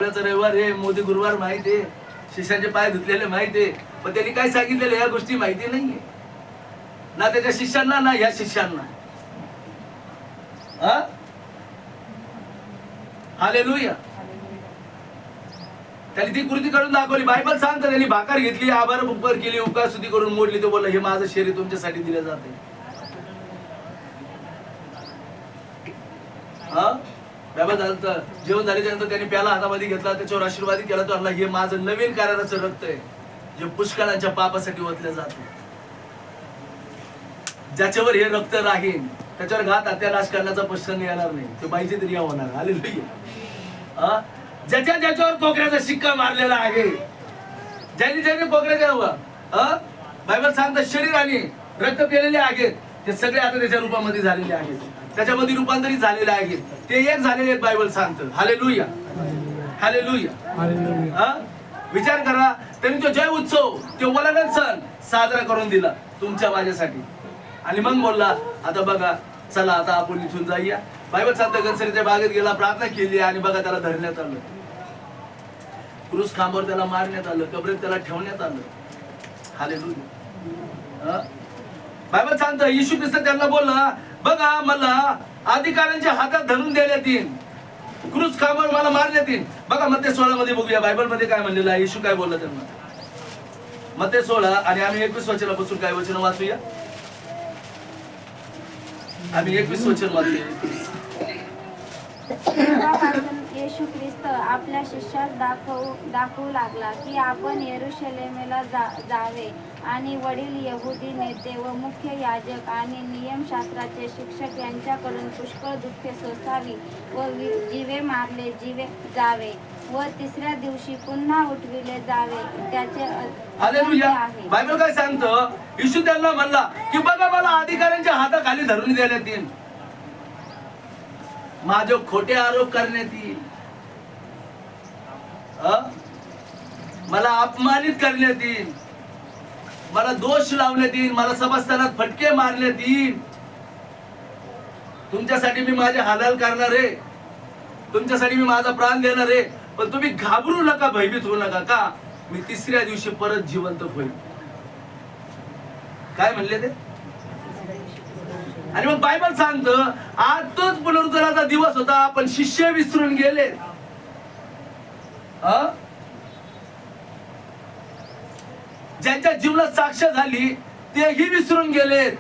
रविवार हे मोदी गुरुवार माहित आहे, शिष्याचे पाय धुतलेले माहित आहे, पण त्यांनी काय सांगितलेलं या गोष्टी माहिती नाहीये ना त्याच्या शिष्यांना ना ह्या शिष्यांना. हालेलुया. त्यांनी ती कृती करून दाखवली. बायबल सांगतं त्यांनी भाकर घेतली, आभार उपकार केली, उपकार स्तुती करून मोडली, तो बोलला हे माझं शरीर तुमच्यासाठी दिलं जाते. बाबा झालं जेवण झाल्यानंतर त्यांनी प्याला हातामध्ये घेतला, त्याच्यावर आशीर्वादित केला, तो हे माझं नवीन कराराचं रक्त आहे जे पुष्कळांच्या पापासाठी ओतलं जातं. ज्याच्यावर हे रक्त राहील त्याच्यावर घात हत्या नाश करण्याचा प्रश्न येणार नाही, ते पाहिजे तरी होणार. हालेलुया. ज्याच्या ज्याच्यावर कोकऱ्याचा शिक्का मारलेला आहे, ज्यांनी ज्यांनी कोकऱ्याच्या बायबल सांगतात शरीर आणि रक्त पेलेले आहेत, ते सगळे आता त्याच्या रूपामध्ये झालेले आहेत, त्याच्यामध्ये रूपांतरित झालेले आहेत, ते एक झालेले आहेत. बायबल सांगतं. हालेलुया. हालेलुया. विचार करा, त्यांनी तो जय उत्सव, तो वलागण सण साजरा करून दिला तुमच्या माझ्यासाठी, आणि मग बोलला आता बघा चला आता आपण इथून जाऊया. बायबल सांगतं गणसरीच्या बागेत गेला, प्रार्थना केली, आणि बघा त्याला धरण्यात आलं, क्रूस खांबावर त्याला मारण्यात आलं, कबरेत त्याला ठेवण्यात आलं. हालेलुया. बायबल सांगतं येशू ख्रिस्त त्यांना बोलला बघा मला अधिकाऱ्यांच्या हातात धरून देण्यात येईल, क्रूस खांबावर मला मारण्यात येईल. बघा मत्ते 16 मध्ये बघूया बायबल मध्ये काय म्हणलेलं आहे, येशू काय बोलला त्यांना. मत्ते 16 आणि आम्ही 21 वचनापासून काय वचन वाचूया. आम्ही 21 वचन वाचूया. येशू ख्रिस्त आपल्या शिष्यास दाखवू लागला की आपण येरुशलेमेला जावे आणि वडील यहुदी नेते व मुख्य याजक आणि नियमशास्त्राचे शिक्षक यांच्याकडून पुष्कळ दुःखे सोसावी व जीवे मारले जावे व तिसऱ्या दिवशी पुन्हा उठविले जावे त्याचे आहे. बायबल काय सांगतं, येशू त्यांना म्हणला की बघा मला अधिकाऱ्यांच्या हाताखाली धरून देण्यात येईल, माझे खोटे आरोप करण्यात येईल, मला अपमानित करण्यात येईल, मला दोष लावण्यात येईल, मला सभास्थानात फटके मारण्यात येईल. तुमच्यासाठी मी माझे हालाल करणार आहे, तुमच्यासाठी मी माझा प्राण देणार आहे, पण तुम्ही घाबरू नका, भयभीत होऊ नका, का मी तिसऱ्या दिवशी परत जिवंत होईल. काय म्हणले ते. आणि मग बायबल सांगतं आज तोच पुनरुत्थानाचा दिवस होता, पण शिष्य विसरून गेले. ज्यांच्या जीवनात साक्ष झाली तेही विसरून गेलेत.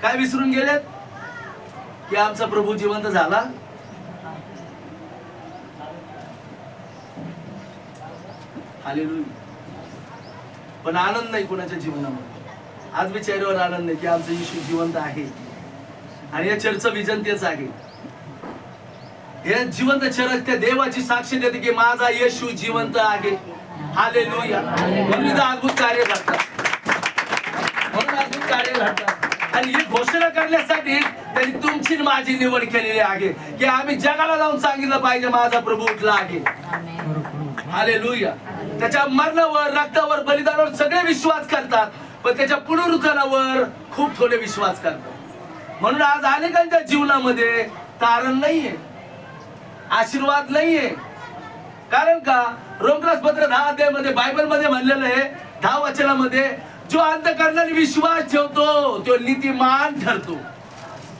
काय विसरून गेलेत की आमचा प्रभू जिवंत झाला. हालेलुया. पण आनंद नाही कोणाच्या जीवनामध्ये. आज मी चेहऱ्यावर आनंद नाही की आमचं येशू जिवंत आहे, आणि या चर्चचं विजन तेच आहे. हे जिवंत चर्च त्या देवाची साक्ष देते की माझा येशू जिवंत आहे. हालेलुया. म्हणून अद्भुत कार्य घडतात, म्हणून अद्भुत कार्य घडतात. आणि ही घोषणा करण्यासाठी त्यांनी तुमची माझी निवड केलेली आहे की आम्ही जगाला जाऊन सांगितलं पाहिजे माझा प्रभू उठला आहे. हालेलुया. त्याच्या मरणावर, रक्तावर, बलिदानावर सगळे विश्वास करतात, पण त्याच्या पुनरुत्थानावर खूप थोडे विश्वास करतात. म्हणून आज अनेकांच्या जीवनामध्ये तारण नाहीये, आशीर्वाद नाहीये. कारण का रोमक्रसपत्र 10 अध्यायामध्ये बायबल मध्ये म्हणलेलं आहे 10 वचनामध्ये, जो अंतःकरणाने विश्वास ठेवतो तो नीतिमान ठरतो.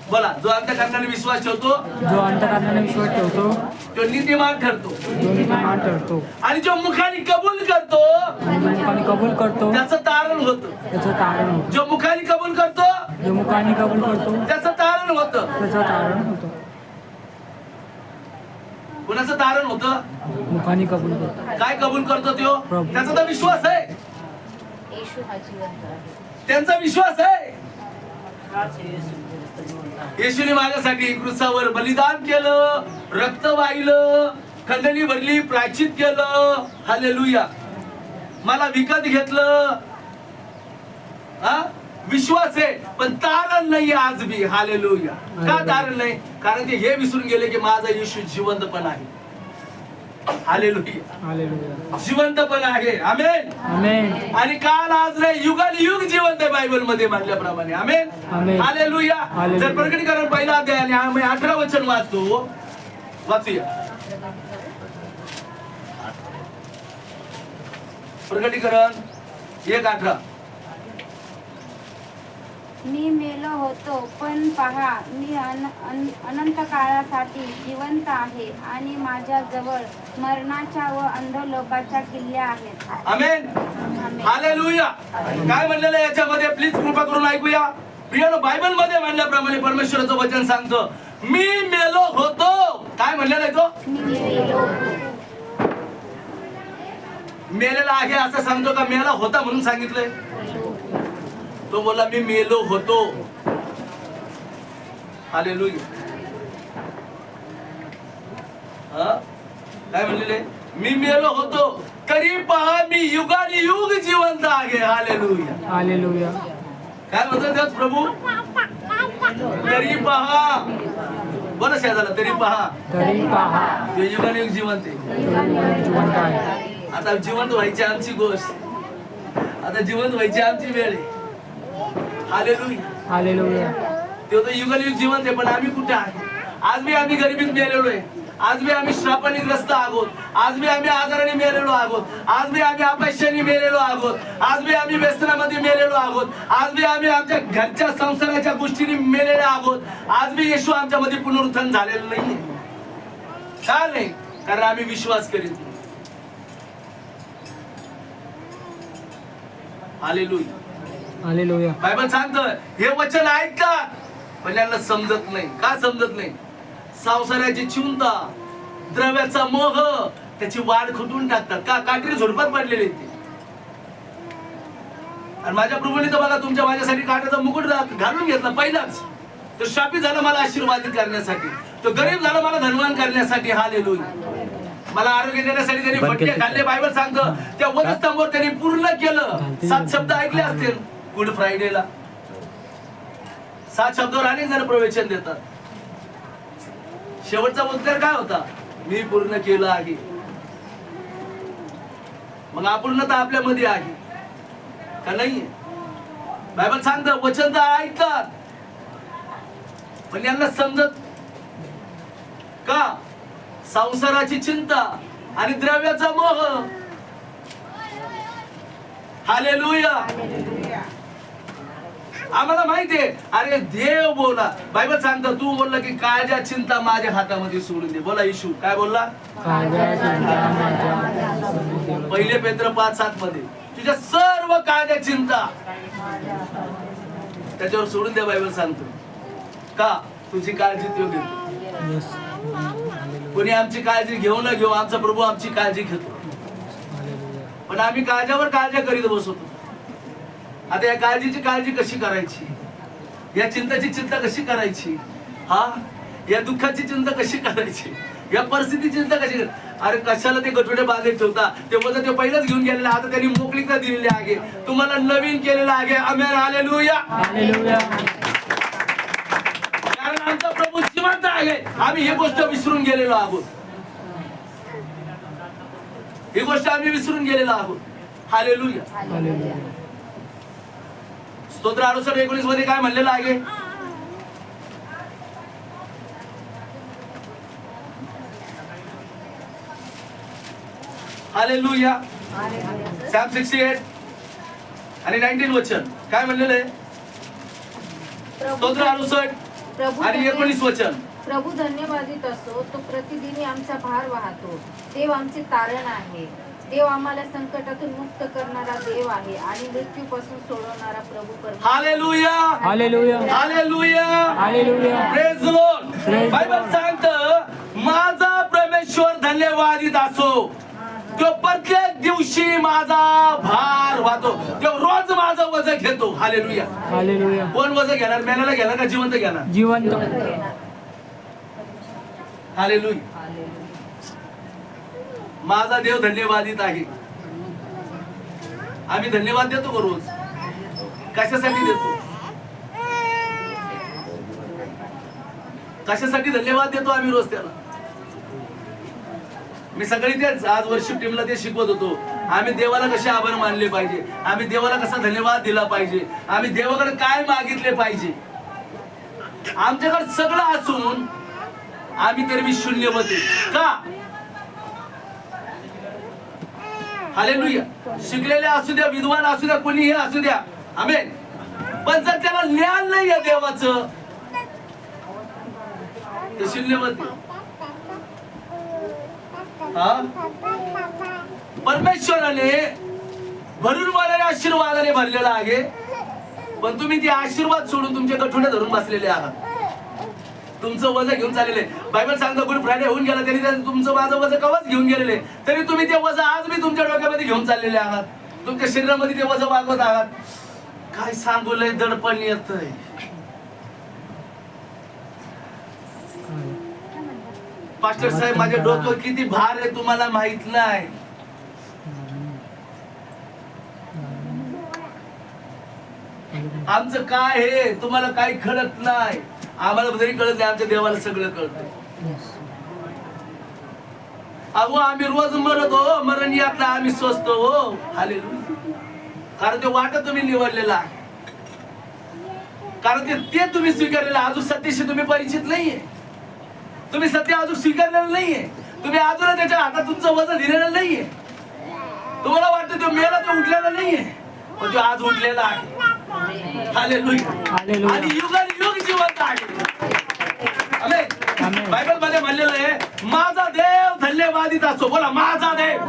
बोला, जो अंतःकरणाने विश्वास ठेवतो, जो अंतःकरणाने विश्वास ठेवतो तो नीतिमान ठरतो. नीतिमान ठरतो. आणि जो मुखाने कबूल करतो, मुखाने कबूल करतो त्याचं तारण होतं. त्याचं तारण होतं. जो मुखाने कबूल करतो, जो मुखाने कबूल करतो त्याचं तारण होतं. त्याचं तारण होतं. कुणाचं तारण होतं. मुखाने कबूल करतो. काय कबूल करतो तो, त्याचा तर विश्वास आहे, त्यांचा विश्वास आहे. येशूने माझ्यासाठी क्रूसावर बलिदान केलं, रक्त वाहिलं, खंडणी भरली, प्रायचित केलं. हालेलुया. मला विकत घेतलं. विश्वास आहे, पण तारण नाही आज बी. हालेलुया. का तारण नाही, कारण ते हे विसरून गेले की माझा येशू जिवंत पण आहे. हालेलुया. हालेलुया. जिवंत पण आहे. आमेन. आमेन. आणि काल आज नाही, युगानुयुग जिवंत आहे बायबल मध्ये म्हटल्याप्रमाणे. आमेन. आमेन. हालेलुया. जर प्रकटीकरण पहिला अध्याय आणि आम्ही 18 वचन वाचूया. प्रकटीकरण 1:18. मी मेलो होतो पण पहा मी अनंत काळासाठी जिवंत आहे आणि माझ्या जवळ मरणाच्या व अंधलोकाच्या किल्ल्या आहेत. आमेन. आमेन. हालेलुया. काय म्हणलेलं आहे याच्यामध्ये प्लीज कृपा करून ऐकूया. प्रियानो, बायबल मध्ये म्हणल्याप्रमाणे परमेश्वराचं वचन सांगतं मी मेलो होतो. काय म्हणलेलं आहे तो? मी मेलो होतो. मेलेला आहे असं सांगतो का मेला होता म्हणून सांगितलंय? तो बोला मी मेलो होतो. हालेलुया. काय म्हणलेले? मी मेलो होतो तरी पहा मी युगानुयुग जिवंत आहे. हालेलुया. हालेलुया. काय म्हणतो त्यात प्रभू? तरी पहा. बोला शेजाला, तरी पहा तरी पहा ते युगानुयुग जिवंत आहे. जिवंत आहे. आता जिवंत व्हायची आमची गोष्ट, आता जिवंत व्हायची आमची वेळ आहे. हालेलुया. हालेलुया. ते तर युगानुयुग जिवंत आहे, पण आम्ही कुठे आहे? आज बी आम्ही गरिबीत मेलेलो आहे. आज बी आम्ही श्रापाने ग्रस्त आहोत. आज बी आम्ही आजाराने मेलेलो आहोत. आज बी आम्ही अपयशाने मेलेलो आहोत. आज बी आम्ही व्यसनामध्ये मेलेलो आहोत. आज बी आम्ही आमच्या घरच्या संसाराच्या गोष्टीने मेलेले आहोत. आज बी येशू आमच्यामध्ये पुनरुत्थान झालेलं नाहीये. का नाही? कारण आम्ही विश्वास करीत नाही. हालेलुया. हालेलुया. बायबल सांगतं हे वचन ऐकतात पण यांना समजत नाही. का समजत नाही? संसाराची चिंता, द्रव्याचा मोह त्याची वाढ खुटून टाकतात. का? काटेरी झुडपात पडलेले ते. आणि माझ्या प्रभूने तर बघा तुमच्या माझ्यासाठी काट्याचा मुकुट घालून घेतला पहिलाच. तो शापित झाला मला आशीर्वादित करण्यासाठी, तो गरीब झाला मला धनवान करण्यासाठी. हालेलुया. मला आरोग्य देण्यासाठी त्यांनी फटके खाल्ले. बायबल सांगतं त्या वधस्तंभावर त्यांनी पूर्ण केलं. 7 शब्द ऐकले असतील गुड फ्रायडेला. 7 शब्दावर अनेक जण प्रवचन देतात. शेवटचा उत्तर काय होता? मी पूर्ण केलं आहे. मग अपूर्णता आपल्यामध्ये आहे का नाहीये? बायबल सांगतं वचन तर ऐकतात पण यांना समजत का? संसाराची चिंता आणि द्रव्याचा मोह. हालेलुया. आम्हाला माहितीये अरे देव बोला. बायबल सांगतं तू बोलला की काळजा चिंता माझ्या हातामध्ये सोडून दे. बोला येशू काय बोलला? पहिले पेत्र 5:7 मध्ये तुझ्या सर्व काळजा चिंता त्याच्यावर सोडून दे. बायबल सांगतो का? तुझी काळजी तो घेतो. कोणी आमची काळजी घेऊ न घेऊ आमचा प्रभू आमची काळजी घेतो. पण आम्ही काळजावर काळजा करीत बसतो. आता या काळजीची काळजी कशी करायची? या चिंताची चिंता कशी करायची? हा, या दुःखाची चिंता कशी करायची? या परिस्थितीची चिंता कशी करायची? अरे कशाला ते गठोडे बांधत ठेवता? ते वजन ते पहिलंच घेऊन गेलेलं. आता त्यांनी मोकळीकता दिलेली आहे, तुम्हाला नवीन केलेलं आहे. आमेन. हालेलुया. हालेलुया. कारण आमचा प्रभू जिवंत आहे. आम्ही ही गोष्ट विसरून गेलेलो आहोत. ही गोष्ट आम्ही विसरून गेलेलो आहोत. हालेलुया. हालेलुया. स्तोत्र 68:19 मध्ये काय म्हणलेलं आहे? हालेलुया. Psalm 68 आणि 19 वचन काय म्हणलेलं आहे? स्तोत्र 68 आणि 19 वचन. प्रभू धन्यवादित असो, तो प्रतिदिनी आमचा भार वाहतो. देव आमचे तारण आहे. देव आम्हाला संकटातून मुक्त करणारा देव आहे आणि मृत्यूपासून सोडवणारा प्रभू परमेश्वर. Hallelujah. Hallelujah. Hallelujah. Hallelujah. Praise the Lord. Praise Bible सांगतं माझा परमेश्वर धन्यवादित असो, तो प्रत्येक दिवशी माझा भार वाहतो. तो रोज माझं वजन घेतो. हालेलुया. हालेलुया. कोण वजन घेणार? मेलेला घेणार का जिवंत घेणार? जिवंत. हालेलुया. माझा देव धन्यवादित आहे. आम्ही धन्यवाद देतो का रोज? कशासाठी देतो? कशासाठी धन्यवाद देतो आम्ही रोज त्याला? मी सगळी तेच आज वर्शिप टीमला ते शिकवत होतो. आम्ही देवाला कसे आभार मानले पाहिजे, आम्ही देवाला कसा धन्यवाद दिला पाहिजे, आम्ही देवाकडे काय मागितले पाहिजे. आमच्याकडे सगळं असून आम्ही तरी शून्यवत आहे. का? हालेलुया. शिकलेले असू द्या, विद्वान असू द्या, कोणीही असू द्या, आमेन. पण जर त्याला ज्ञान नाही आहे देवाचं, ते शून्यवत आहे. परमेश्वराने भरून वाढणाऱ्या आशीर्वादाने भरलेला आहे, पण तुम्ही ते आशीर्वाद सोडून तुमच्या गठुड्या धरून बसलेले आहात. तुमचं वजन घेऊन चाललेले. बायबल सांगतो गुड फ्रायडे होऊन गेला तरी तुमचं माझं वजन कवच घेऊन गेलेले, तरी तुम्ही ते वजन आज मी तुमच्या डोक्यामध्ये घेऊन चाललेले आहात, तुमच्या शरीरामध्ये ते वजन वागवत आहात. काय सांगू लय दडपण येतंय. पास्टर साहेब माझ्या डोक्यावर किती भार आहे तुम्हाला माहित नाही. आमचं काय हे तुम्हाला काही कळत नाही. आम्हाला जरी कळत नाही, आमच्या देवाला सगळं कळतंय. अहो आम्ही रोज मरत हो, मरण यातला आम्ही स्वस्त हो. हालेलुया. कारण ते वाटा तुम्ही निवडलेला आहे, कारण ते तुम्ही स्वीकारलेलं. अजून सत्याशी तुम्ही परिचित नाहीये, तुम्ही सत्य अजून स्वीकारलेलं नाहीये, तुम्ही अजून त्याच्या हातात तुमचं वजन दिलेलं नाहीये. तुम्हाला वाटतं तो मेला, तो उठलेला नाहीये, पण तो आज उठलेला आहे. हालेलुया. हालेलुया. आणि युगानुयुग जिवंत आहे. आमेन. बायबल मध्ये म्हणलेलं आहे, माझा देव धन्यवादित असो. बोला, माझा देव,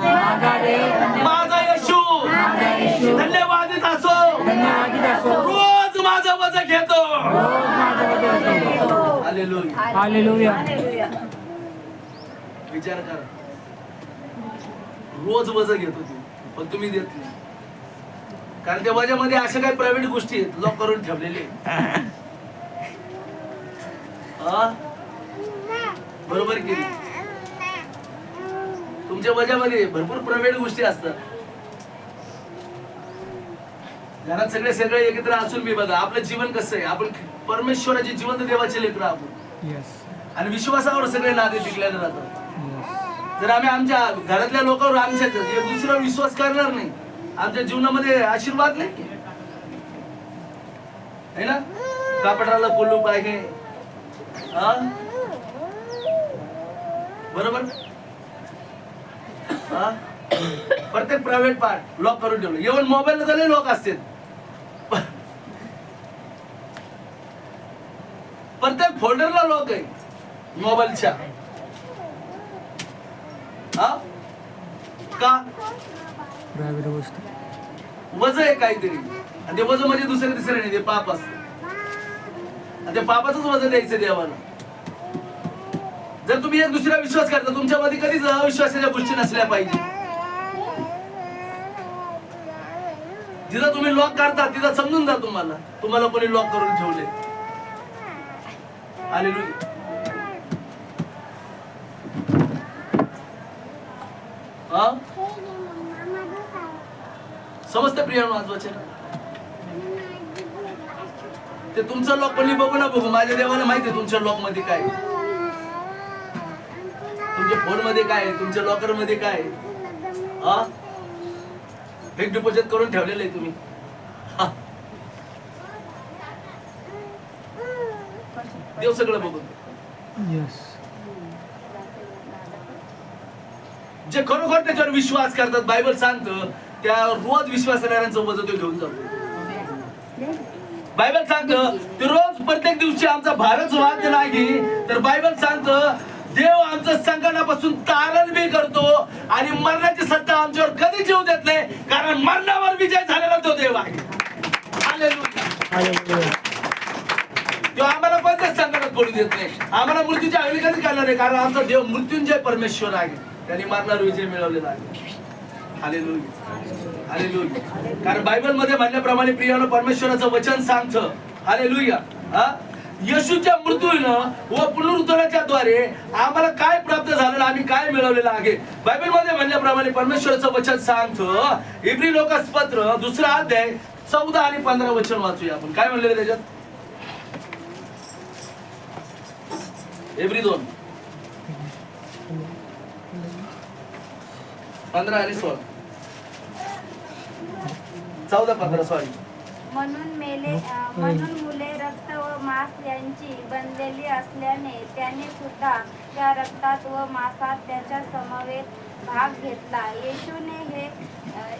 माझा येशू धन्यवादित असो. रोज माझं वजन घेतो. हालेलुया. हालेलुया. विचार करा, रोज वजन घेतो तू, पण तुम्ही देत नाही. कारण त्या वजामध्ये अशा काही प्रायव्हेट गोष्टी आहेत लॉक करून ठेवलेले. बरोबर की तुमच्या वजामध्ये भरपूर प्रायव्हेट गोष्टी असतात. घरात सगळे एकत्र असून मी बघा आपलं जीवन कसं आहे. आपण परमेश्वराचे जिवंत देवाचे लेकरं आहोत, आणि विश्वासावर सगळे नाते टिकलेले राहतात. जर आम्ही आमच्या घरातल्या लोकांवर आमच्या एक दुसऱ्यावर विश्वास करणार नाही, आमच्या जीवनामध्ये आशीर्वाद नाही है ना. कापडाला कुलूप आहे, बरोबर. प्रत्येक प्रायव्हेट पार्ट लॉक करून ठेवलं. इव्हन मोबाईलला तर लॉक असते. प्रत्येक फोल्डरला लॉक आहे मोबाईलच्या. का? वजन आहे काहीतरी, आणि ते वजन म्हणजे दुसरे तिसरे नाही, ते पाप असत. आणि ते पापाचंच वजन द्यायचं देवाला. जर तुम्ही एक दुसरा विश्वास करता, तुमच्यामध्ये कधीच अविश्वासाच्या गोष्टी नसल्या पाहिजे. जिथं तुम्ही लॉक करता तिथं समजून जा तुम्हाला कोणी लॉक करून ठेवले. हालेलुया. समजते प्रियानो आज वचन. ते तुमचं लॉक कोणी बघू ना बघू, माझ्या देवाला माहिती आहे तुमच्या लॉक मध्ये काय, तुमच्या फोन मध्ये काय, तुमच्या लॉकर मध्ये काय. फिक्स डिपॉझिट करून ठेवलेलं आहे तुम्ही. देव सगळं बघून. जे खरोखर त्याच्यावर विश्वास करतात, बायबल सांगतं त्या रोज विश्वास करणाऱ्यांचं वजन तो घेऊन जातो. बायबल सांगतं ते रोज प्रत्येक दिवशी आमचा भारच वाद नाही, तर बायबल सांगतं देव आमचं संकटापासून तारण बी करतो, आणि मरणाची सत्ता आमच्यावर कधी जीव देत नाही, कारण मरणावर विजय झालेला तो देव आहे. हालेलुया. तो आम्हाला कोणत्याच संकटात पडू देत नाही, आम्हाला मृत्यूच्या हवी कधी करणार नाही, कारण आमचा देव मृत्युंजय परमेश्वर आहे. त्यांनी मरणावर विजय मिळवलेला आहे. हालेलुया. हालेलुया. कारण बायबल मध्ये म्हणल्याप्रमाणे प्रियानो परमेश्वराचं वचन सांगतं. हालेलुया. येशूच्या मृत्यूनं व पुनरुत्थानाच्या द्वारे आम्हाला काय प्राप्त झालेलं, आम्ही काय मिळवलेलं आहे. बायबल मध्ये म्हणल्याप्रमाणे परमेश्वराचं वचन सांगतं. इब्री लोकास पत्र 2 अध्याय 14 आणि 15 वचन वाचूया आपण. काय म्हणलेलं त्याच्यात? इब्री 2 15 आणि 16 14-15 सॉरी म्हणून मुले रक्त व मांस यांची बनलेली असल्याने त्याने सुद्धा त्या रक्तात व मांसात त्याच्या समवेत भाग घेतला. येशूने हे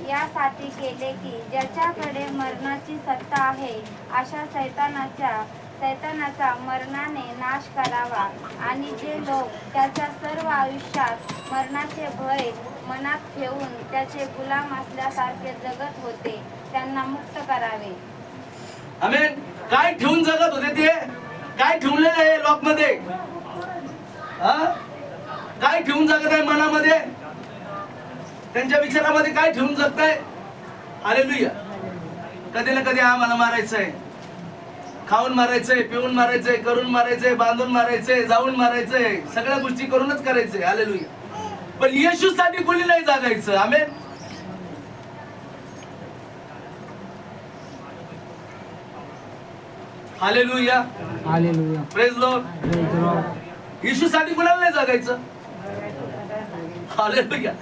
यासाठी केले की ज्याच्याकडे मरणाची सत्ता आहे अशा सैतानाचा मरणाने नाश करावा आणि जे लोक त्याच्या सर्व आयुष्यात मरणाचे भय मनात ठेवून त्याचे गुलाम असल्यासारखे जगत होते त्यांना मुक्त करावे. आमेन. काय ठेवून जगत होते ते? काय ठेवलेलं आहे लॉक मध्ये? काय ठेवून जगत आहे मनामध्ये? त्यांच्या विचारामध्ये काय ठेवून जगताय? हालेलुया. कधी ना कधी आम्हाला मारायचंय, खाऊन मारायचंय, पिऊन मारायचंय, करून मारायचंय, बांधून मारायचंय, जाऊन मारायचंय, सगळ्या गोष्टी करूनच करायचंय. हालेलुया. पण येशूसाठी कोणी नाही जागायचं. Amen. Hallelujah. Hallelujah. Praise lord. Praise the lord. येशूसाठी कोणाला नाही जगायचं? हालेलुया.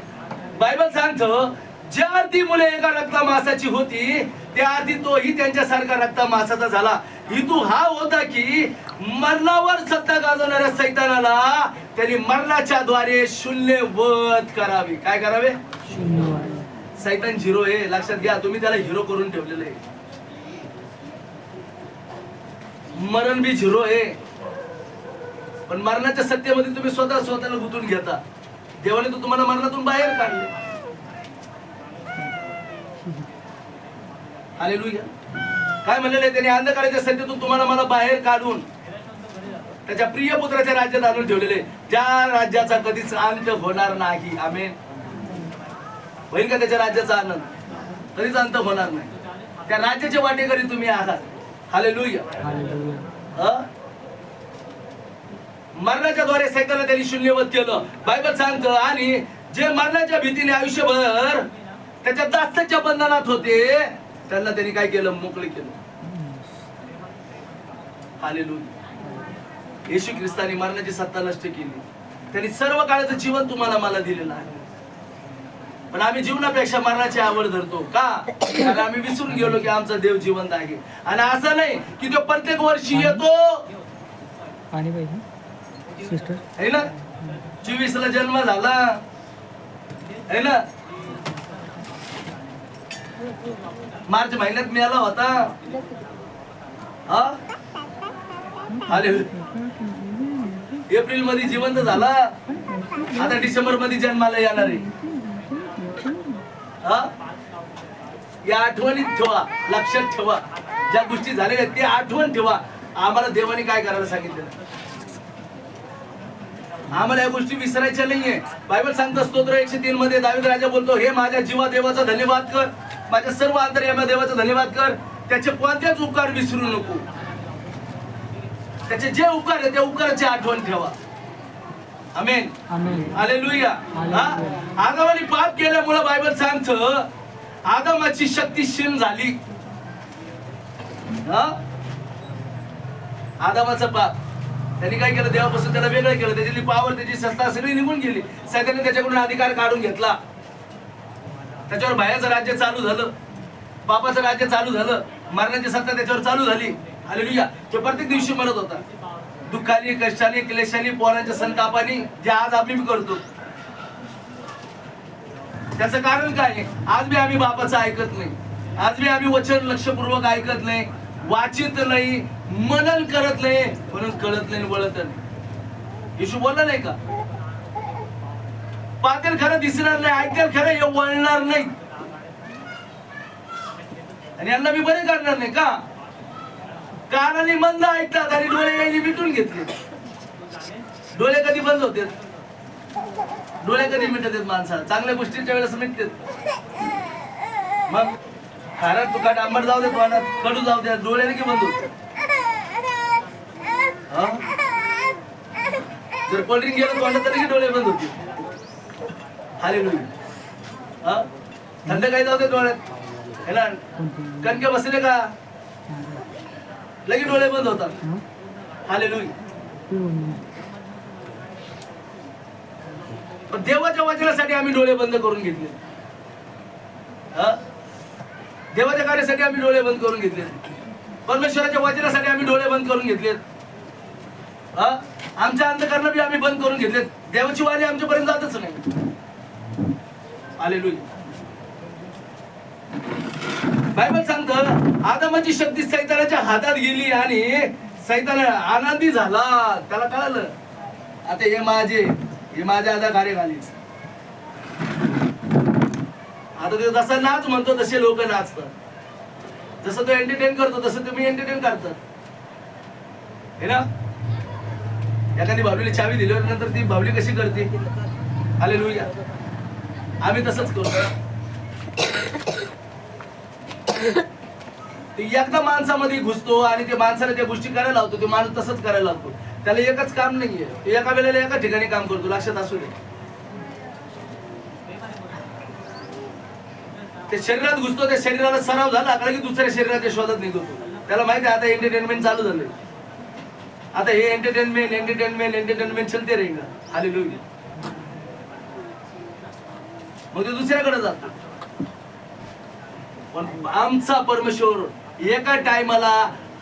बायबल सांगतो ज्या अर्थी मुले एका रक्ता मासाची होती त्या अर्थी तोही त्यांच्यासारखा रक्ता मासाचा झाला. हेतू हा होता की मरणावर सत्ता गाजवणाऱ्या सैतानाला त्यांनी मरणाच्या द्वारे शून्यवत करावे. काय करावे? शून्यवत. सैतान झिरो आहे, लक्षात घ्या. तुम्ही त्याला हिरो करून ठेवलेलं आहे. मरण बी झिरो आहे, पण मरणाच्या सत्तेमध्ये तुम्ही स्वतःला गुंतून घेता. देवाने तो तुम्हाला मरणातून बाहेर काढले. हालेलुया. काय म्हणलेलं आहे त्याने? अंधकाराच्या सत्तेतून तुम्हाला मला बाहेर काढून त्याच्या प्रिय पुत्राच्या राज्यात आणून ठेवलेले, ज्या राज्याचा कधीच अंत होणार नाही. आमेन. होईल का त्याच्या राज्याचा आनंद? कधीच अंत होणार नाही. त्या राज्याचे वाटेकरी तुम्ही आहात. हालेलुया. हालेलुया. मरणाच्या द्वारे सैतानाला त्यांनी शून्यवत केलं. बायबल सांगतं आणि जे मरणाच्या भीतीने आयुष्यभर त्याच्या दास्याच्या बंधनात होते त्यांना त्यांनी काय केलं? मोकळे केलं. हालेलुया. येशू ख्रिस्ताने मरणाची सत्ता नष्ट केली. त्यांनी सर्व काळाचं जीवन तुम्हाला मला दिलेलं आहे. पण आम्ही जीवनापेक्षा मरणाची आवड धरतो. का? कारण आम्ही विसरून गेलो की आमचा देव जिवंत आहे. आणि असं नाही की तो प्रत्येक वर्षी येतो. पाणी पाहिजे सिस्टर. है ना? 24 ला जन्म झाला है ना? मार्च महिन्यात मिळाला होता. एप्रिल मध्ये जिवंत झाला. आता डिसेंबर मध्ये जन्माला येणार आहे. या आठवणीत ठेवा, लक्षात ठेवा. ज्या गोष्टी झालेल्या ते आठवण ठेवा. आम्हाला देवाने काय करायला सांगितलं? आम्हाला या गोष्टी विसरायच्या नाहीये. बायबल सांगतं स्तोत्र 103 मध्ये दावीद राजा बोलतो, हे माझ्या जीवा देवाचा धन्यवाद कर, माझ्या सर्व अंतर्यामी देवाचा धन्यवाद कर. त्याचे कोणतेच उपकार विसरू नको. त्याचे जे उपकार आहे त्या उपकाराची आठवण ठेवा. आमेन. आमेन. हालेलुया. आदमाने पाप केल्यामुळे बायबल सांगतं आदमाची शक्ती क्षीण झाली. आदमाचा पाप त्यांनी काय केलं? देवापासून त्याला वेगळं केलं. त्याची पावर, त्याची सत्ता सगळी निघून गेली. सैतानाने त्याच्याकडून अधिकार काढून घेतला. त्याच्यावर भयाचं राज्य चालू झालं, पापाचं राज्य चालू झालं, मरणाची सत्ता त्याच्यावर चालू झाली. हालेलुया. तो प्रत्येक दिवशी मरत होता, दुःखाने, कष्टाने, क्लेशाने, पोरांच्या संतापाने, जे आज आम्ही करतो. त्याचं कारण काय? आज बी आम्ही बापाचं ऐकत नाही. आज बी आम्ही वचन लक्षपूर्वक ऐकत नाही, वाचित नाही, मनन करत नाही, म्हणून कळत नाही, वळत नाही. येशू बोलला नाही का? पातेल खरं दिसणार नाही, ऐकेल खरं हे वळणार नाही. आणि यांना मी बरे करणार नाही का? कानाने मंद ऐकतात आणि डोळे यांनी मिटून घेतले. डोळे कधी बंद होते? डोळे कधी मिटत आहेत माणसाला? चांगल्या गोष्टीच्या वेळेस मिटतात. मग खारट तुकाट आंबट जाऊ दे, तोंडात कडू जाऊ दे, डोळ्याने की बंद होते? जर कोल्ड्रिंक गेलं तोंडात तरी डोळे बंद होते. हालेलुया. थंड काही जाऊ दे डोळ्यात, है ना? कणके बसले का लगेच डोळे बंद होतात. हालेलुया. पण देवाच्या वचनासाठी आम्ही डोळे बंद करून घेतले. देवाच्या कार्यासाठी आम्ही डोळे बंद करून घेतले, परमेश्वराच्या वचनासाठी आम्ही डोळे बंद करून घेतलेत, आमच्या अंधकरण बी आम्ही बंद करून घेतलेत. देवाची वाणी आमच्यापर्यंत जातच नाही. हालेलुया. बायबल सांगतं आदमाची शक्ती सैतानाच्या हातात गेली आणि सैतान आनंदी झाला. त्याला कळालं आता हे माझ्या आता कार्याखाली. आता ते जसा नाच म्हणतो तसे लोक नाचतात, जसं तो एंटरटेन करतो तसं तुम्ही एंटरटेन करतात, हे ना. एखादी बावलीला चावी दिल्यावर नंतर ती बावली कशी करते? हालेलुया. आम्ही तसंच करतो. एकदा माणसामध्ये घुसतो आणि ते माणसाला त्या गोष्टी करायला लावतो, ते माणूस तसंच करायला लागतो. त्याला एकच काम नाहीये, तो एका वेळेला एका ठिकाणी काम करतो. लक्षात असू दे. ते शरीरात घुसतो, त्या शरीराला सराव झाला कारण की दुसऱ्या शरीराच्या शोधात निघतो. त्याला माहिती आहे आता एंटरटेनमेंट चालू झालंय, आता हे एंटरटेनमेंट चलते रहेगा. हालेलुया. मग ते दुसऱ्याकडे जातो. पण आमचा परमेश्वर एका टायमाला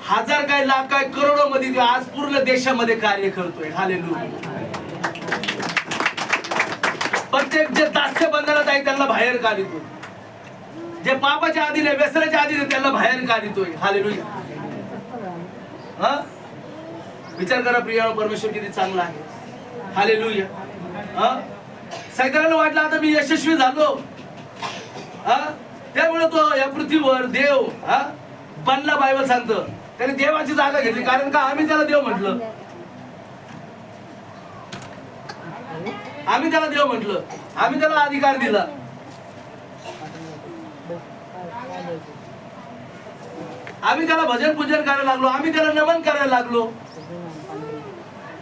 1000 काय लाख काय करोडो मध्ये आज पूर्ण देशामध्ये कार्य करतोय. हालेलुया. प्रत्येक जे दास्य बंधनात आहे त्यांना बाहेर काढितो, जे पापाच्या आधीने व्यसनाच्या आधीने त्यांना बाहेर काढितोय. हालेलुया. विचार करा प्रिय, परमेश्वर किती चांगला आहे. हालेलुया. सैतानाला वाटलं आता मी यशस्वी झालो, त्यामुळे तो या पृथ्वीवर देव बनला. बायबल सांगतं त्याने देवाची जागा घेतली, कारण का आम्ही त्याला देव म्हटलं. आम्ही त्याला देव म्हटलं, आम्ही त्याला अधिकार दिला. आम्ही त्याला भजन पूजन करायला लागलो, आम्ही त्याला नमन करायला लागलो,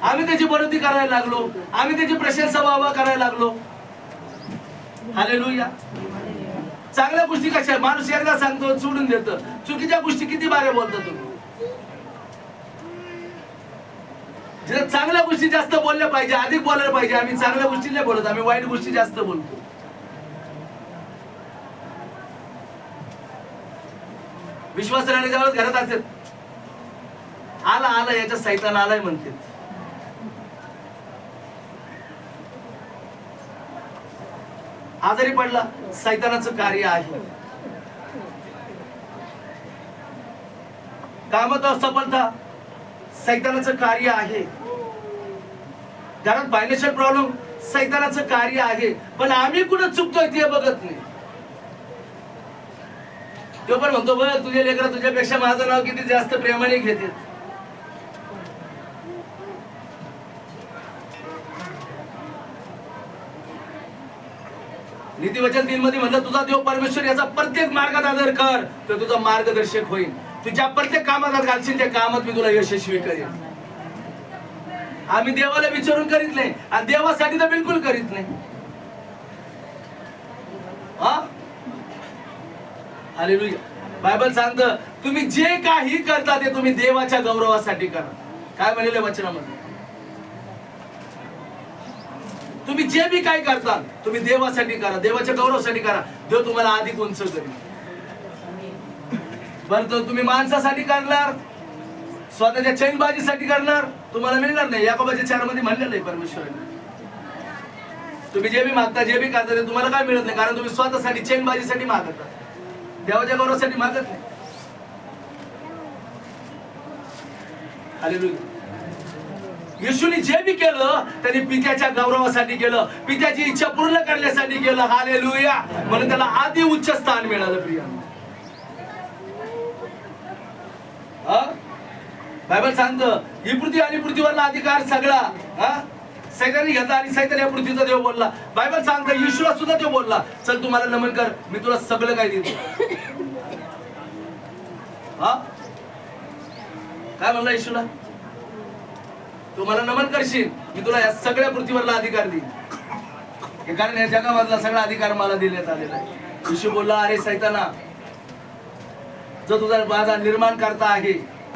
आम्ही त्याची बढती करायला लागलो, आम्ही त्याची प्रशंसा वाहवा करायला लागलो. हालेलुया. चांगल्या गोष्टी कशा, माणूस एकदा सांगतो सोडून देतो. चुकीच्या गोष्टी किती बारे बोलता तुम्ही. जे चांगल्या गोष्टी जास्त बोलल्या पाहिजे, अधिक बोलायला पाहिजे. आम्ही चांगल्या गोष्टी नाही बोलत, आम्ही वाईट गोष्टी जास्त बोलतो. विश्वास राहणे जवळ घरात असेल, आला याच्या सैतान आलाय म्हणते. आजारी पडला, सैतानाचं कार्य आहे. कामात असफलता, सैतानाचं कार्य आहे. घरात फायनान्शियल प्रॉब्लेम, सैतानाचं कार्य आहे. पण आम्ही कुठं चुकतोय ते बघत नाही. तो पण म्हणतो बघ तुझे लेकरं तुझ्यापेक्षा माझं नाव किती जास्त प्रेमाने घेते. नीतिवचन 3 मध्ये म्हणलं तुझा देव परमेश्वर याचा प्रत्येक मार्गात आदर कर, तर तुझा मार्गदर्शक होईल. तू ज्या प्रत्येक कामात घालशील त्या कामात मी तुला यशस्वी करेन. आम्ही देवाला विचारून करीत नाही आणि देवासाठी तर बिलकुल करीत नाही. हालेलुया. बायबल सांगतं तुम्ही जे काही करता ते तुम्ही देवाच्या गौरवासाठी करा. काय म्हणलेलं वचनामध्ये? तुम्ही जे बी काय करता तुम्ही देवासाठी करा, देवाच्या गौरवासाठी करा. देव तुम्हाला अधिक उंच करेल. बरं तर तुम्ही माणसासाठी करणार, स्वतःच्या चैनबाजीसाठी करणार, तुम्हाला मिळणार नाही. याकोबाच्या 4 मध्ये म्हणलेलं आहे परमेश्वराने. तुम्ही जे बी मागता, जे बी करता ते तुम्हाला काय मिळत नाही, कारण तुम्ही स्वतःसाठी चैनबाजीसाठी मागता, देवाच्या गौरवासाठी मागत नाही. हालेलुया. येशूने जे बी केलं त्यांनी पित्याच्या गौरवासाठी केलं, पित्याची इच्छा पूर्ण करण्यासाठी केलं. हालेलुया. म्हणून त्याला आधी उच्च स्थान मिळालं. प्रिय बायबल सांगतं ही पृथ्वी आणि पृथ्वीवरला अधिकार सगळा सैतानी घेतला आणि सैतान या पृथ्वीचा देव बोलला. बायबल सांगतं येशूला सुद्धा तो बोलला चल तुम्हाला नमन कर, मी तुला सगळं काय देतो. काय म्हणला येशूला? तुम्हाला नमन करशील मी तुला या सगळ्या पृथ्वीवरला अधिकार देईन, कारण या जगामधला सगळा अधिकार मला देण्यात आलेला आहे. येशू बोलला अरे सैताना, जो तुझा माझा निर्माण करता आहे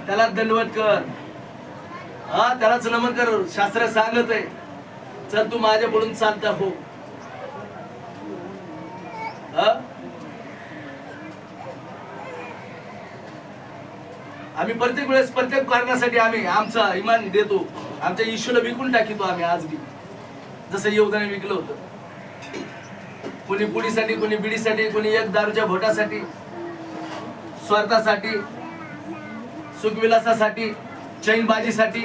त्याला दंडवत कर, त्यालाच नमन कर. शास्त्र सांगत आहे चल तू माझ्या पुढून चालता हो. आम्ही प्रत्येक वेळेस प्रत्येक कारणासाठी आम्ही आमचा इमान देतो, आमच्या येशूला विकून टाकितो आम्ही आज बी, जसं योगदाने विकलं होतं. कोणी पुडीसाठी, कोणी बिडीसाठी, कोणी एक दारूच्या घोटासाठी, स्वार्थासाठी, सुखविलासासाठी, चैनबाजीसाठी.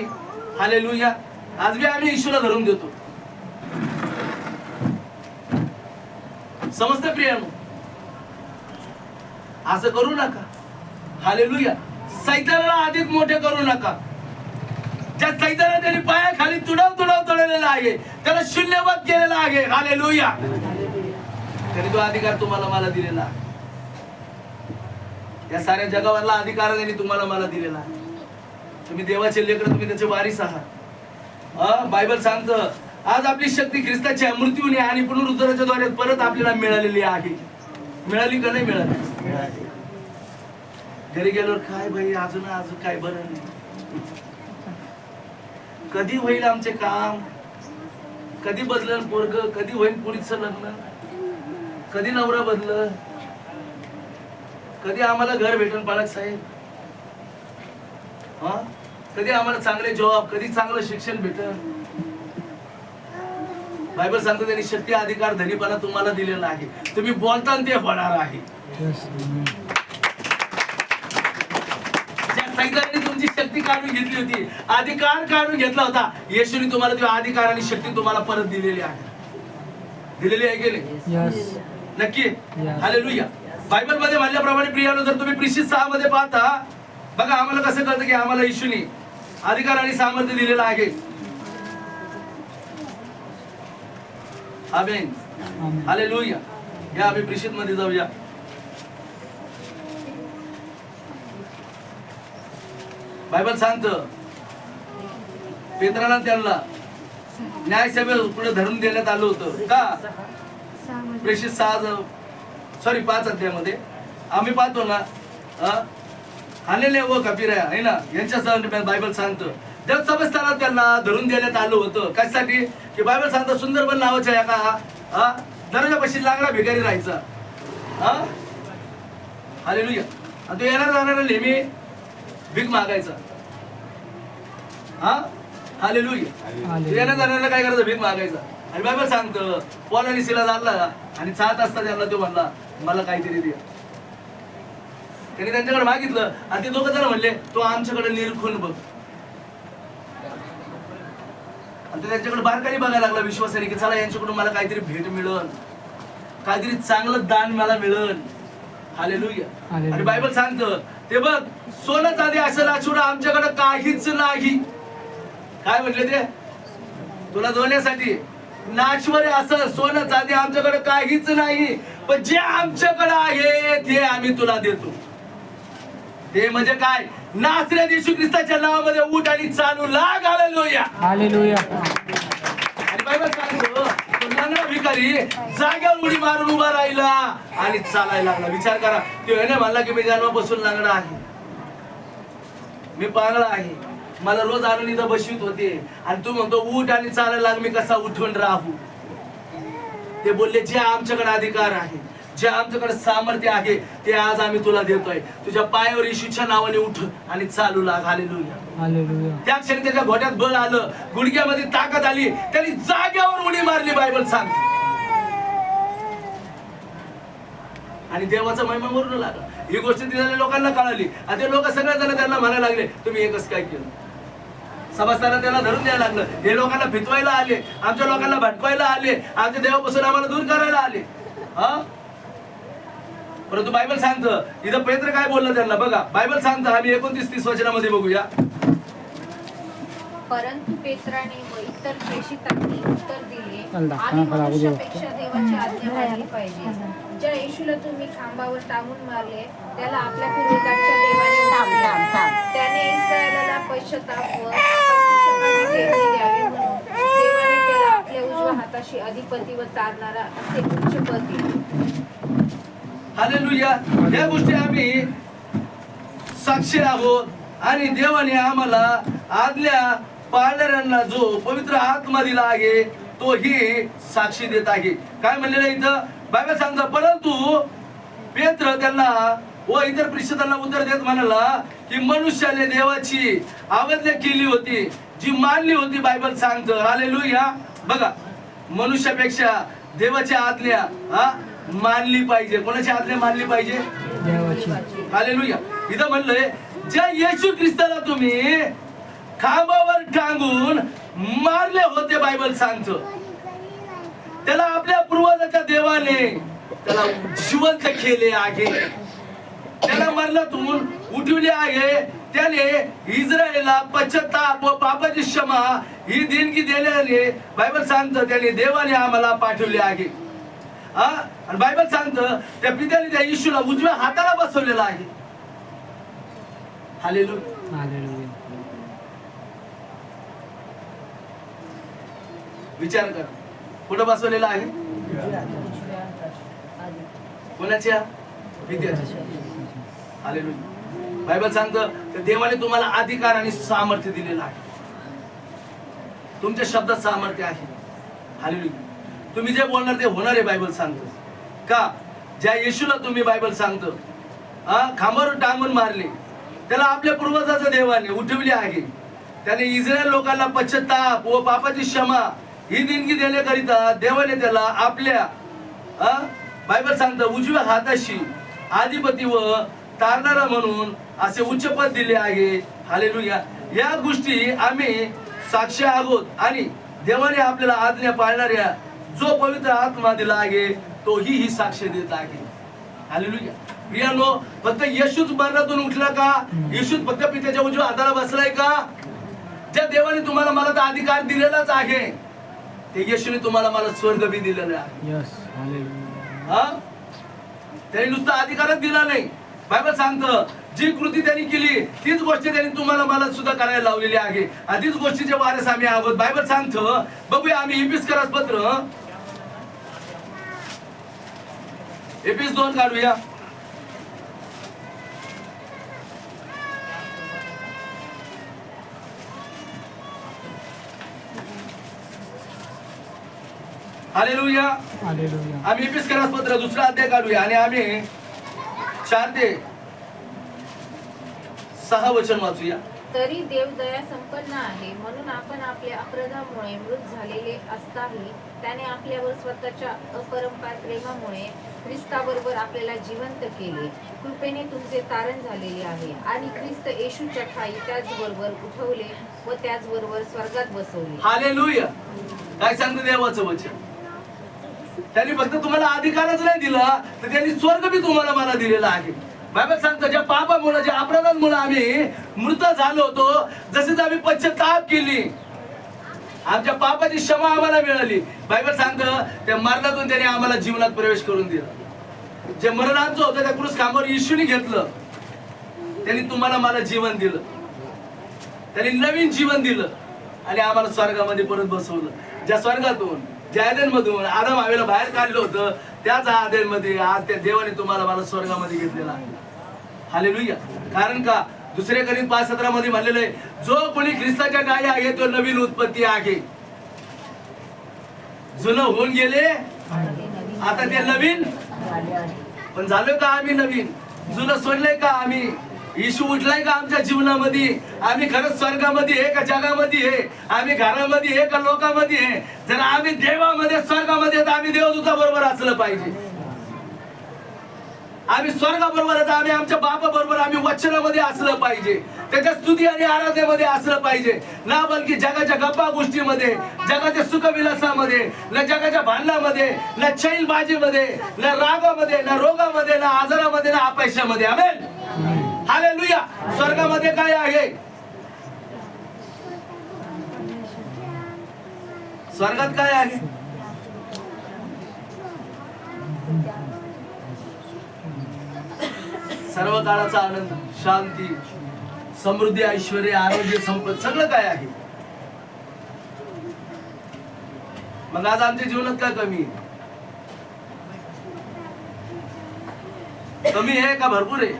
हालेलुया. आज बी आम्ही येशूला धरून देतो. समजतं प्रियानो? असं करू नका. हालेलुया. सैतानाला अधिक मोठे करू नका. ज्या सैतानाला त्यांनी पायाखाली तुडव तोडलेला आहे, त्याला शून्यवत केलेला आहे. हालेलुया. तरी तो अधिकार तुम्हाला मला दिलेला आहे. या साऱ्या जगावरला अधिकार त्यांनी तुम्हाला मला दिलेला आहे. तुम्ही देवाचे लेकरं, तुम्ही त्याचे वारिस आहात. बायबल सांगतं आज आपली शक्ती ख्रिस्ताच्या मृत्यूने आणि पुनरुत्थानाच्या द्वारे परत आपल्याला मिळालेली आहे. मिळाली का नाही मिळाली? घरी गेल्यावर काय भाई अजून काय बरं नाही. कधी होईल आमचे काम? कधी बदलेल पोरग? कधी होईल पुरीचं लग्न? कधी नवरा बदल? कधी आम्हाला घर भेटेल पालक साहेब? कधी आम्हाला चांगले जॉब, कधी चांगलं शिक्षण भेटेल? बायबल सांगतो त्यांनी शक्ती, अधिकार, धनीपणा तुम्हाला दिलेला आहे. तुम्ही बोलता ते होणार आहे. ज्या सैतानाने तुमची शक्ती काढून घेतली होती, अधिकार काढून घेतला होता, येशूने तुम्हाला तो अधिकार आणि शक्ती तुम्हाला परत दिलेली आहे. दिलेली आहे की नाही? नक्की. हालेलुया. बायबल मध्ये म्हणल्याप्रमाणे प्रियानो, जर तुम्ही प्रिशित 6 मध्ये पाहता बघा, आम्हाला कसं कळतं की आम्हाला येशूने अधिकार आणि सामर्थ्य दिलेलं आहे. आमेन. हालेलुया. या आम्ही प्रिशित मध्ये जाऊया. बायबल सांगतं पेत्राला त्यांना न्यायसभे पुढे धरून देण्यात आलं होतं का? प्रेषित 5 अध्यायामध्ये आम्ही पाहतो ना, आलेले व कपिरा आहे ना, यांच्या बायबल सांगतं देवसभास्थानात त्यांना धरून देण्यात आलं होतं. कशासाठी? की बायबल सांगतं सुंदरबन नावाच्या एका दरवाजापाशी लागला भिकारी राहायचा. हालेलुया. आणि तो येणार जाणारा नेहमी भीक मागायचा. हालेलुया. येणार जाणारा काय करायचं? भीक मागायचा. आणि बायबल सांगतं पॉल आणि सिला झाला आणि 7 वाजता त्यांना तो म्हणला मला काहीतरी द्या. त्यांनी त्यांच्याकडे मागितलं आणि ते दोघं जण म्हणले तो आमच्याकडे निरखून बघ. आणि तो त्यांच्याकडे बारकाई बघायला लागला विश्वासाने की चला यांच्याकडून मला काहीतरी भेट मिळेल, काहीतरी चांगलं दान मला मिळेल. हालेलुया. आणि बायबल सांगतं ते बघ सोनं चांदी असं नाचून आमच्याकडे काहीच नाही. काय म्हटले ते? तुला दोन्हीसाठी नाचवरे असं सोनं चांदी आमच्याकडे काहीच नाही, पण जे आमच्याकडे आहे ते आम्ही तुला देतो. ते म्हणजे काय? नासरेत येशू ख्रिस्ताच्या नावामध्ये उठ आणि चालू लाग. हालेलुया. हालेलुया. आणि बायबल सांगतो तो लंगडा भिकारी जाग्यावर उडी मारून उभा राहिला आणि चालायला लागला. विचार करा, तो याने म्हणला की मी जन्मापासून लंगडा आहे, मी पांगळा आहे, मला रोज आणून इथं बसवीत होते, आणि तू म्हणतो उठ आणि चालायला लाग, मी कसा उठून राहू? ते बोलले जे आमच्याकडे अधिकार आहे, जे आमच्याकडे सामर्थ्य आहे ते आज आम्ही तुला देतोय. तुझ्या पायावर येशूच्या नावाने उठ आणि चालू लाग. हालेलुया. हालेलुया. त्या क्षणी त्याच्या घोट्यात बळ आलं, गुडघ्यामध्ये ताकद आली, त्यांनी जाग्यावर उडी मारली. बायबल सांगते आणि देवाचा महिमा वरून लागला. ही गोष्ट तिथल्या लोकांना कळाली आणि ते लोक सगळे जण त्यांना म्हणायला लागले तुम्ही एकच काय केलं? सभास्थानात त्याला धरून द्यायला लागलं. हे लोकांना फितवायला आले, आमच्या लोकांना भटकवायला आले, आमच्या देवापासून आम्हाला दूर करायला आले. परंतु बायबल सांगतं इथं पेत्र काय बोललं त्यांना बघा. बायबल सांगतं आम्ही 29-30 वचनामध्ये बघूया. परंतु पेत्राने व इतर प्रेषितांनी उत्तर दिले, आम्ही मनुष्यापेक्षा देवाची आज्ञा मानली पाहिजे. ज्या येशूला तुम्ही खांबावर टांगून मारले त्याला आपल्या पूर्वजांच्या देवाने उठवले. त्याने इस्रायलाला पश्चाताप व पापाची देणगी द्यावी म्हणून देवाने त्याला आपल्या उजव्या हाताशी अधिपती व तारणारा असे उच्च पद दिले. हालेलुया. या गोष्टी आम्ही साक्षी आहोत आणि देवाने आम्हाला आदल्या पाळणाऱ्यांना जो पवित्र आत्मा दिला आहे तोही साक्षी देत आहे. काय म्हणलेलं इथं बायबल सांगतं परंतु पेत्र त्यांना व इतर परिषदांना उत्तर देत म्हणाला की मनुष्याने देवाची अवज्ञा केली होती, जी मानली होती. बायबल सांगतं हालेलुया. बघा, मनुष्यापेक्षा देवाची आज्ञा मानली पाहिजे. कोणाची आज्ञा मानली पाहिजे? देवाची. हालेलुया. इथं म्हणलंय, ज्या येशू ख्रिस्ताला तुम्ही खांबावर टांगून मारले होते, बायबल सांगतं, त्याला आपल्या पूर्वजाच्या देवाने त्याला जिवंत केले आहे. त्याला मरणातून उठवले आहे. त्याने इस्रायलला पश्चाताप व पापाची क्षमा ही देणगी देण्याने बायबल सांगतं त्याने देवाने आम्हाला पाठवले आहे. आणि बायबल सांगतं त्या पित्याने त्या येशूला उजव्या हाताला बसवलेला आहे. हालेलुया. हालेलुया. विचार कर, कुठं बसवलेला आहे? कोणाच्या? पित्याच्या. हालेलुया. बायबल सांगतं त्या देवाने तुम्हाला अधिकार आणि सामर्थ्य दिलेलं आहे. तुमच्या शब्दात सामर्थ्य आहे. हालेलुया. तुम्ही जे बोलणार ते होणार आहे. बायबल सांगतं का ज्या येशूला तुम्ही बायबल सांगतं खांबावर टांगून मारले, त्याला आपल्या पूर्वजाच्या देवाने उठवले आहे. त्याने इस्रायल लोकांना पश्चाताप व पापाची क्षमा ही देणगी देण्याकरिता देवाने त्याला आपल्या बायबल सांगतं उजव्या हाताशी अधिपती व तारणारा म्हणून असे उच्च पद दिले आहे. हालेलुया. या गोष्टी आम्ही साक्षी आहोत आणि देवाने आपल्याला आज्ञा पाळणाऱ्या जो पवित्र आत्मा दिला आहे तोही ही साक्ष देत आहे. हालेलुया. प्रियानो, फक्त येशूच मरणातून उठला का? येशूच फक्त पित्याच्या उजव्या हाताला बसलाय का? ज्या देवाने तुम्हाला मला तर अधिकार दिलेलाच आहे, ते येशूने तुम्हाला मला स्वर्ग बी दिलेला आहे. यस. हालेलुया. त्याने नुसता अधिकारच दिला नाही. बायबल सांगतं जी कृती त्यांनी केली तीच गोष्ट त्यांनी तुम्हाला मला सुद्धा करायला लावलेली आहे आणि तीच गोष्टीचे वारस आम्ही आहोत. बायबल सांगतं, बघूया आम्ही एफिसकरास पत्र एफिस 2 काढूया. हालेलुया. हालेलुया. आम्ही एफिसकरास पत्र 2 अध्याय काढूया आणि आम्ही 4 ते 6 वचन वाचूया. तरी देव दया संपन्न आहे, म्हणून आपण आपल्या अपराधामुळे मृत झालेले असताही त्याने आपल्यावर स्वतःच्या अपरंपार प्रेमामुळे ख्रिस्ताबरोबर आपल्याला जिवंत केले. कृपेने तुमचे तारण झालेले आहे आणि ख्रिस्त येशूच्या ठाई त्याचबरोबर उठवले व त्याचबरोबर स्वर्गात बसवले. हालेलुया. काय सांगतं देवाचं वचन? त्यांनी फक्त तुम्हाला अधिकारच नाही दिला, तर त्यांनी स्वर्ग बी तुम्हाला मला दिलेला आहे. बायबल सांगतं ज्या पापामुळे ज्या अपराधांमुळे आम्ही मृत झालो होतो, जसेच आम्ही पश्चाताप केली, आमच्या पापाची क्षमा आम्हाला मिळाली. बायबल सांगतं त्या मरणातून त्याने आम्हाला जीवनात प्रवेश करून दिला. जे मरणाचं होतं त्या क्रूस खांबावर येशूने घेतलं. त्यांनी तुम्हाला मला जीवन दिलं. त्यांनी नवीन जीवन दिलं आणि आम्हाला स्वर्गामध्ये परत बसवलं. ज्या स्वर्गातून ज्या एदेनमधून आदम हवेला बाहेर काढलं होतं, त्याच एदेनमध्ये आज त्या देवाने तुम्हाला मला स्वर्गामध्ये घेतलेला आहे. हालेलुया. कारण का 2 कोरिंथ 5:17 मध्ये म्हणलेलं आहे, जो कोणी ख्रिस्ताच्या ठाई आहे तो नवीन उत्पत्ती आहे. जुनं होऊन गेले, आता ते नवीन पण झालो का आम्ही नवीन? जुनं सोडलंय का आम्ही? येशू उठलाय का आमच्या जीवनामध्ये? आम्ही खरंच स्वर्गामध्ये आहे का जगामध्ये आहे? आम्ही घरामध्ये आहे का लोकांमध्ये आहे? जर आम्ही देवामध्ये स्वर्गामध्ये तर आम्ही देवदूता बरोबर असलं पाहिजे. आम्ही स्वर्गाबरोबर आम्ही आमच्या बापा बरोबर आम्ही वचनामध्ये असलं पाहिजे, त्याच्या स्तुती आणि आराधनेमध्ये असलं पाहिजे. ना बल्कि जगाच्या गप्पा गोष्टीमध्ये, जगाच्या सुखविलासामध्ये, ना जगाच्या भांडणामध्ये, ना चैनबाजीमध्ये, ना रागामध्ये, ना रोगामध्ये, ना आजारामध्ये, ना अपयशामध्ये. आमेन. हालेलुया. स्वर्गामध्ये काय आहे? स्वर्गात काय आहे? सर्व काळाचा आनंद, शांती, समृद्धी, ऐश्वर्य, आरोग्य, संपत सगळं काय आहे. मग आज आमच्या जीवनात काय कमी आहे? कमी आहे का भरपूर आहे?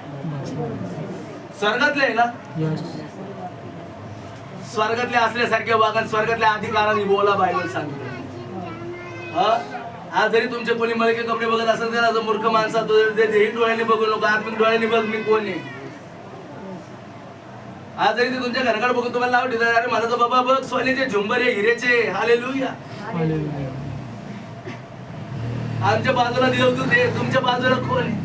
स्वर्गातले आहे ना? यस. स्वर्गातले असल्यासारखे वागा, स्वर्गातल्या अधिकाराने बोला. बायबल सांगते आज जरी तुमचे कोणी मळके कपडे बघत असेल तर आज मूर्ख माणसा हे डोळ्याने बघू नको, आतून डोळ्याने बघ मी कोण आहे. आज जरी ते तुमच्या घराकडे बघून तुम्हाला नाव ठेवतात, अरे मला तर बाबा बघ सोन्याचे झुंबरे हिरेचे. हालेलुया. हालेलुया. आमच्या बाजूला देवदूत आहे, तुमच्या बाजूला कोण आहे?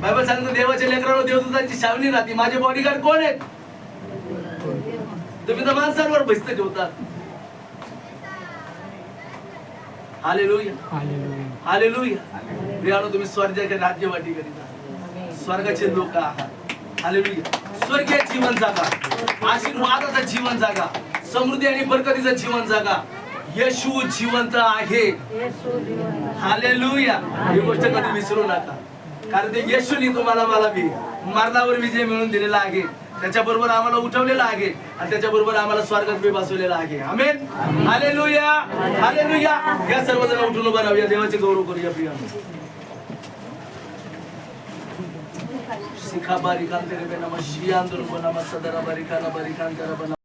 बायबल सांगतो देवाच्या लेकरावर देवदूतांची छावणी राहते. माझे बॉडीगार्ड कोण आहेत? तुम्ही तर माणसांवर बसत ठेवतात. हालेलुया. हालेलुया. हालेलुया. प्रियानो, तुम्ही स्वर्गाचे राज्यवाटी करीता, स्वर्गाचे लोक आहात. हालेलुया. स्वर्गीय जीवन जागा, आशीर्वादाचं जीवन जागा, समृद्धी आणि बरकतीचं जीवन जागा. येशू जिवंत आहे. हालेलुया. ही गोष्ट कधी विसरू नका, कारण ते येशूनी तुम्हाला मला बी मरणावर विजय मिळवून दिलेला आहे, त्याच्याबरोबर आम्हाला उठवलेला आहे आणि त्याच्याबरोबर आम्हाला स्वर्गात बी बसवलेला आहे. आमेन. हालेलुया. हालेलुया. या सर्वजण उठून उभं राहूया, देवाचे गौरव करूया. प्रिया शिखा बारिकांत रे बेना मशियां दुर्बना मसदरा बारिकाना बारिकांत